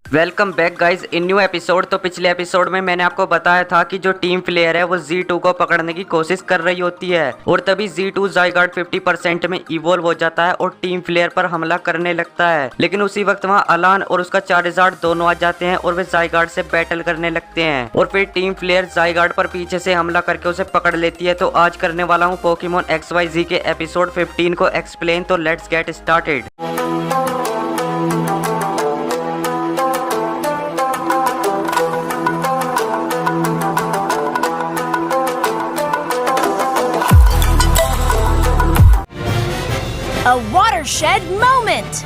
Welcome back guys in new episode. तो पिछले episode में मैंने आपको बताया था कि जो टीम प्लेयर है वो Z2 को पकड़ने की कोशिश कर रही होती है और तभी Z2 ज़ायगार्ड 50% में इवॉल्व हो जाता है और टीम प्लेयर पर हमला करने लगता है। लेकिन उसी वक्त वहाँ अलान और उसका चार्जार्ड दोनों आ जाते हैं और वे ज़ायगार्ड से बैटल करने लगते हैं और फिर टीम प्लेयर ज़ायगार्ड पर पीछे से हमला करके उसे पकड़ लेती है। तो आज करने वाला हूँ पोकेमॉन XYZ के एपिसोड 15 को एक्सप्लेन। तो let's get started. A watershed moment!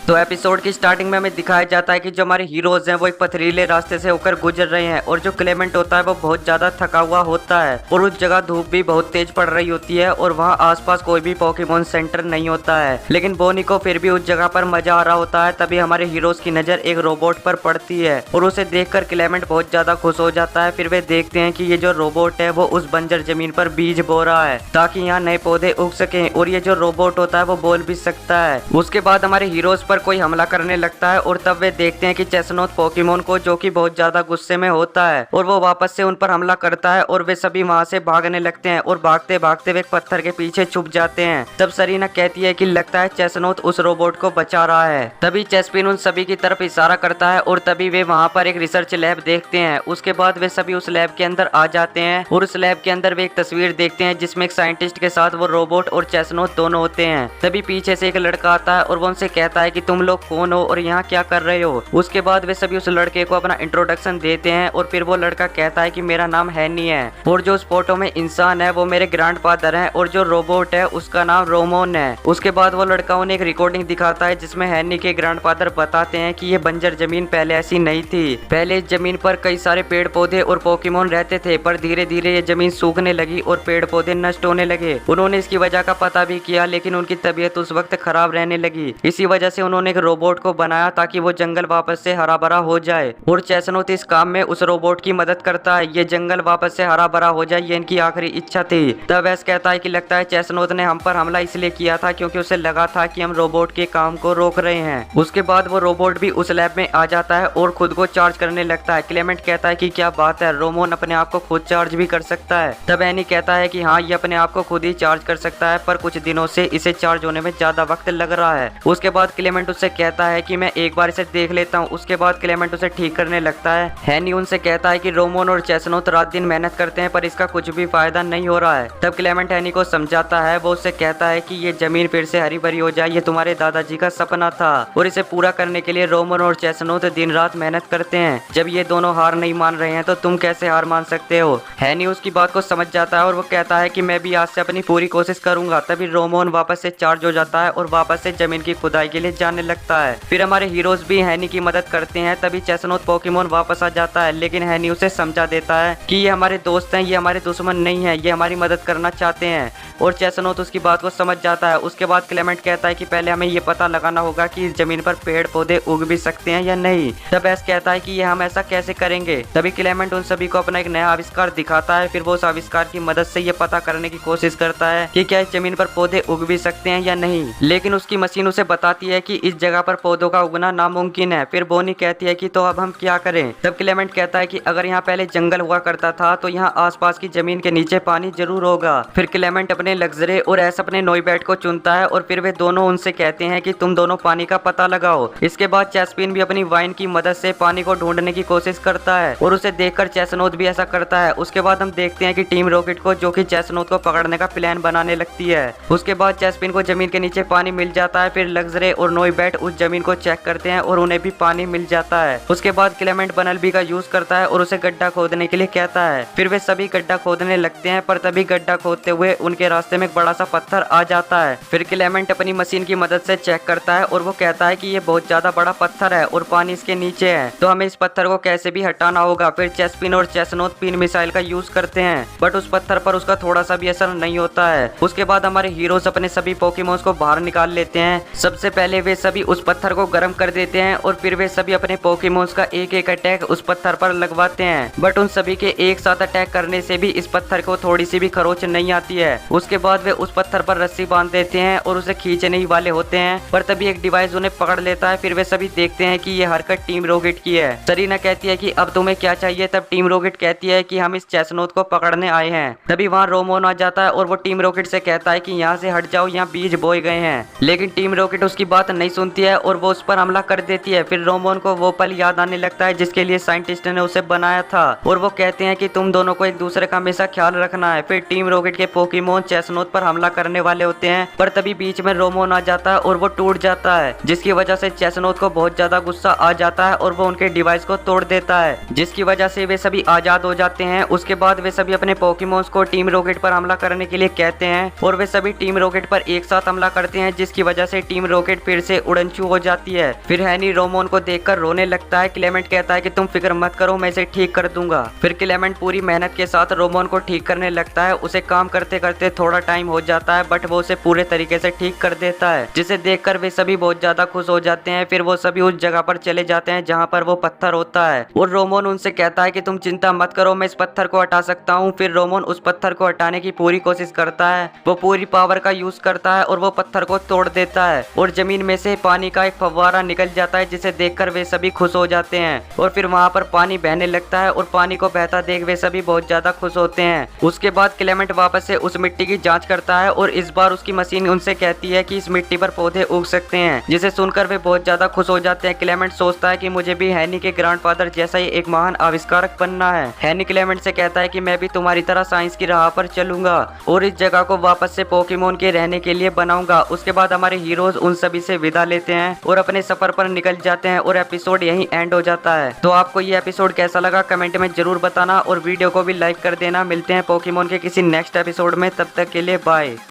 तो एपिसोड की स्टार्टिंग में हमें दिखाया जाता है कि जो हमारे हीरोज हैं वो एक पथरीले रास्ते से होकर गुजर रहे हैं और जो क्लेमेंट होता है वो बहुत ज्यादा थका हुआ होता है और उस जगह धूप भी बहुत तेज पड़ रही होती है और वहाँ आसपास कोई भी पोकेमॉन सेंटर नहीं होता है। लेकिन बोनी को फिर भी उस जगह पर मजा आ रहा होता है। तभी हमारे हीरोज की नजर एक रोबोट पर पड़ती है और उसे देखकर क्लेमेंट बहुत ज्यादा खुश हो जाता है। फिर वे देखते हैं कि ये जो रोबोट है वो उस बंजर जमीन पर बीज बो रहा है ताकि यहाँ नए पौधे उग सके और ये जो रोबोट होता है वो बोल भी सकता है। उसके बाद हमारे हीरोज पर कोई हमला करने लगता है और तब वे देखते हैं कि चेस्नोथ पोकेमॉन को, जो कि बहुत ज्यादा गुस्से में होता है, और वो वापस से उन पर हमला करता है और वे सभी वहां से भागने लगते हैं और भागते भागते वे एक पत्थर के पीछे छुप जाते हैं। तब सरीना कहती है कि लगता है चेस्नोथ उस रोबोट को बचा रहा है। तभी चेस्पिन उन सभी की तरफ इशारा करता है और तभी वे वहाँ पर एक रिसर्च लैब देखते हैं। उसके बाद वे सभी उस लैब के अंदर आ जाते हैं और उस लैब के अंदर वे एक तस्वीर देखते हैं जिसमें एक साइंटिस्ट के साथ वो रोबोट और चेस्नोथ दोनों होते हैं। तभी पीछे से एक लड़का आता है और वो उनसे कहता है कि तुम लोग कौन हो और यहाँ क्या कर रहे हो। उसके बाद वे सभी उस लड़के को अपना इंट्रोडक्शन देते हैं और फिर वो लड़का कहता है कि मेरा नाम हैनी है और जो उस फोटो में इंसान है वो मेरे ग्रैंडफादर हैं और जो रोबोट है उसका नाम रोमोन है। उसके बाद वो लड़का उन्हें एक रिकॉर्डिंग दिखाता है जिसमें हैनी के ग्रैंडफादर बताते हैं कि ये बंजर जमीन पहले ऐसी नहीं थी। पहले इस जमीन पर कई सारे पेड़ पौधे और पोकेमॉन रहते थे, पर धीरे धीरे ये जमीन सूखने लगी और पेड़ पौधे नष्ट होने लगे। उन्होंने इसकी वजह का पता भी किया लेकिन उनकी तबीयत उस वक्त खराब रहने लगी। इसी वजह से उन्होंने एक रोबोट को बनाया ताकि वो जंगल वापस से हरा भरा हो जाए और चेस्नोथ इस काम में उस रोबोट की मदद करता है। ये जंगल वापस से हरा भरा हो जाए, ये इनकी आखिरी इच्छा थी। तब वैस कहता है कि लगता है चेस्नोथ ने हम पर हमला इसलिए किया था क्योंकि उसे लगा था कि हम रोबोट के काम को रोक रहे हैं। उसके बाद वो रोबोट भी उस लैब में आ जाता है और खुद को चार्ज करने लगता है। क्लेमेंट कहता है कि क्या बात है, रोमोन अपने आप को खुद चार्ज भी कर सकता है। तब एनी कहता है कि हाँ, ये अपने आप को खुद ही चार्ज कर सकता है, पर कुछ दिनों से इसे चार्ज होने में ज्यादा वक्त लग रहा है। उसके बाद क्लेमेंट उससे कहता है कि मैं एक बार इसे देख लेता हूँ। उसके बाद क्लेमेंट उसे ठीक करने लगता है। हैनी उनसे कहता है कि रोमोन और चेस्नोथ रात दिन मेहनत करते हैं पर इसका कुछ भी फायदा नहीं हो रहा है। तब क्लेमेंट हैनी को समझाता है। वो उससे कहता है कि ये जमीन फिर से हरी भरी हो जाए, ये तुम्हारे दादाजी का सपना था और इसे पूरा करने के लिए रोमन और चेस्नोथ दिन रात मेहनत करते हैं। जब ये दोनों हार नहीं मान रहे हैं तो तुम कैसे हार मान सकते हो। हैनी उसकी बात को समझ जाता है और वो कहता है कि मैं भी आज से अपनी पूरी कोशिश करूंगा। तभी रोमोन वापस से चार्ज हो जाता है और वापस से जमीन की खुदाई के लिए जाने लगता है। फिर हमारे हीरोज भी हैनी की मदद करते हैं। तभी चेस्नोथ पोकेमॉन वापस आ जाता है लेकिन हैनी उसे समझा देता है कि ये हमारे दोस्त हैं, ये हमारे दुश्मन नहीं है, ये हमारी मदद करना चाहते हैं और चेस्नोथ उसकी बात को समझ जाता है। उसके बाद क्लेमेंट कहता है कि पहले हमें ये पता लगाना होगा कि इस जमीन पर पेड़ पौधे उग भी सकते हैं या नहीं। तब एस कहता है कि ये हम ऐसा कैसे करेंगे। तभी क्लेमेंट उन सभी को अपना एक नया आविष्कार दिखाता है। फिर वो उस आविष्कार की मदद से ये पता करने की कोशिश करता है कि क्या इस जमीन पर पौधे उग भी सकते हैं या नहीं। लेकिन उसकी मशीन उसे बताती है कि इस जगह पर पौधों का उगना नामुमकिन है। फिर बोनी कहती है कि तो अब हम क्या करें। तब क्लेमेंट कहता है कि अगर यहाँ पहले जंगल हुआ करता था तो यहाँ आसपास की जमीन के नीचे पानी जरूर होगा। फिर क्लेमेंट अपने लग्जरे और एस अपने नोईबैट को चुनता है और फिर वे दोनों उनसे कहते हैं कि तुम दोनों पानी का पता लगाओ। इसके बाद चेस्पिन भी अपनी वाइन की मदद से पानी को ढूंढने की कोशिश करता है और उसे देखकर चेस्नोथ भी ऐसा करता है। उसके बाद हम देखते हैं कि टीम रॉकेट को, जो कि चेस्नोथ को पकड़ने का प्लान बनाने लगती है। उसके बाद चेस्पिन को जमीन के नीचे पानी मिल जाता है। फिर लग्जरे और नोईबैट उस जमीन को चेक करते हैं और उन्हें भी पानी मिल जाता है। उसके बाद क्लेमेंट बनलबी का यूज करता है और उसे गड्ढा खोदने के लिए कहता है। फिर वे सभी गड्ढा खोदने लगते हैं पर तभी गड्ढा खोदते हुए उनके रास्ते में एक बड़ा सा पत्थर आ जाता है। फिर क्लेमेंट अपनी मशीन की मदद से चेक करता है और वो कहता है कि ये बहुत ज्यादा बड़ा पत्थर है और पानी इसके नीचे है, तो हमें इस पत्थर को कैसे भी हटाना होगा। फिर चेस्पिन और चेस्नोथ पिन मिसाइल का यूज करते हैं बट उस पत्थर पर उसका थोड़ा सा भी असर नहीं होता है। उसके बाद हमारे हीरोज अपने सभी पोकेमॉन्स को बाहर निकाल लेते हैं। सबसे पहले वे सभी उस पत्थर को गर्म कर देते हैं और फिर वे सभी अपने पोकेमोन्स का एक एक अटैक उस पत्थर पर लगवाते हैं। बट उन सभी के एक साथ अटैक करने से भी इस पत्थर को थोड़ी सी भी खरोच नहीं आती है। उसके बाद वे उस पत्थर पर रस्सी बांध देते हैं और उसे खींचने ही वाले होते हैं, पर तभी एक डिवाइस उन्हें पकड़ लेता है। फिर वे सभी देखते हैं कि ये हरकत टीम रॉकेट की है। सरीना कहती है कि अब तुम्हें क्या चाहिए। तब टीम रॉकेट कहती है कि हम इस चेस्नोथ को पकड़ने आए हैं। तभी वहाँ रोमोन आ जाता है और वो टीम रॉकेट से कहता है कि यहाँ से हट जाओ, यहाँ बीज बोए गए हैं। लेकिन टीम रॉकेट उसकी बात नहीं सुनती है और वो उस पर हमला कर देती है। फिर रोमोन को वो पल याद आने लगता है जिसके लिए साइंटिस्ट ने उसे बनाया था और वो कहते हैं कि तुम दोनों को एक दूसरे का हमेशा ख्याल रखना है। फिर टीम रॉकेट के पोकेमोन चेस्नोथ पर हमला करने वाले होते हैं, पर तभी बीच में रोमोन आ जाता है और वो टूट जाता है, जिसकी वजह से चेस्नोथ को बहुत ज्यादा गुस्सा आ जाता है और वो उनके डिवाइस को तोड़ देता है, जिसकी वजह से वे सभी आजाद हो जाते हैं। उसके बाद वे सभी अपने पोकेमोन्स को टीम रॉकेट पर हमला करने के लिए कहते हैं और वे सभी टीम रॉकेट पर एक साथ हमला करते हैं, जिसकी वजह से टीम रॉकेट फिर से उड़नछू हो जाती है। फिर हैनी रोमोन को देखकर रोने लगता है। क्लेमेंट कहता है कि तुम फिक्र मत करो, मैं इसे ठीक कर दूंगा। फिर क्लेमेंट पूरी मेहनत के साथ रोमोन को ठीक करने लगता है। उसे काम करते करते थोड़ा टाइम हो जाता है, बट वो उसे पूरे तरीके से ठीक कर देता है, जिसे देखकर वे सभी बहुत ज्यादा खुश हो जाते हैं। फिर वो सभी उस जगह पर चले जाते हैं जहाँ पर वो पत्थर होता है और रोमोन उनसे कहता है कि तुम चिंता मत करो, मैं इस पत्थर को हटा सकता हूँ। फिर रोमोन उस पत्थर को हटाने की पूरी कोशिश करता है। वो पूरी पावर का यूज करता है और वो पत्थर को तोड़ देता है और जमीन में से पानी का एक फव्वारा निकल जाता है, जिसे देखकर वे सभी खुश हो जाते हैं। और फिर वहाँ पर पानी बहने लगता है और पानी को बहता देख वे सभी बहुत ज्यादा खुश होते हैं। उसके बाद क्लेमेंट वापस से उस मिट्टी की जांच करता है और इस बार उसकी मशीन उनसे कहती है कि इस मिट्टी पर पौधे उग सकते हैं, जिसे सुनकर वे बहुत ज्यादा खुश हो जाते हैं। क्लेमेंट सोचता है कि मुझे भी हैनी के ग्रैंडफादर जैसा ही एक महान आविष्कारक बनना है। हैनी क्लेमेंट से कहता है कि मैं भी तुम्हारी तरह साइंस की राह पर चलूंगा और इस जगह को वापस से पोकेमोन के रहने के लिए बनाऊंगा। उसके बाद हमारे हीरोज उन सभी से विदा लेते हैं और अपने सफर पर निकल जाते हैं और एपिसोड यहीं एंड हो जाता है। तो आपको ये एपिसोड कैसा लगा कमेंट में जरूर बताना और वीडियो को भी लाइक कर देना। मिलते हैं पोकेमोन के किसी नेक्स्ट एपिसोड में, तब तक के लिए बाय।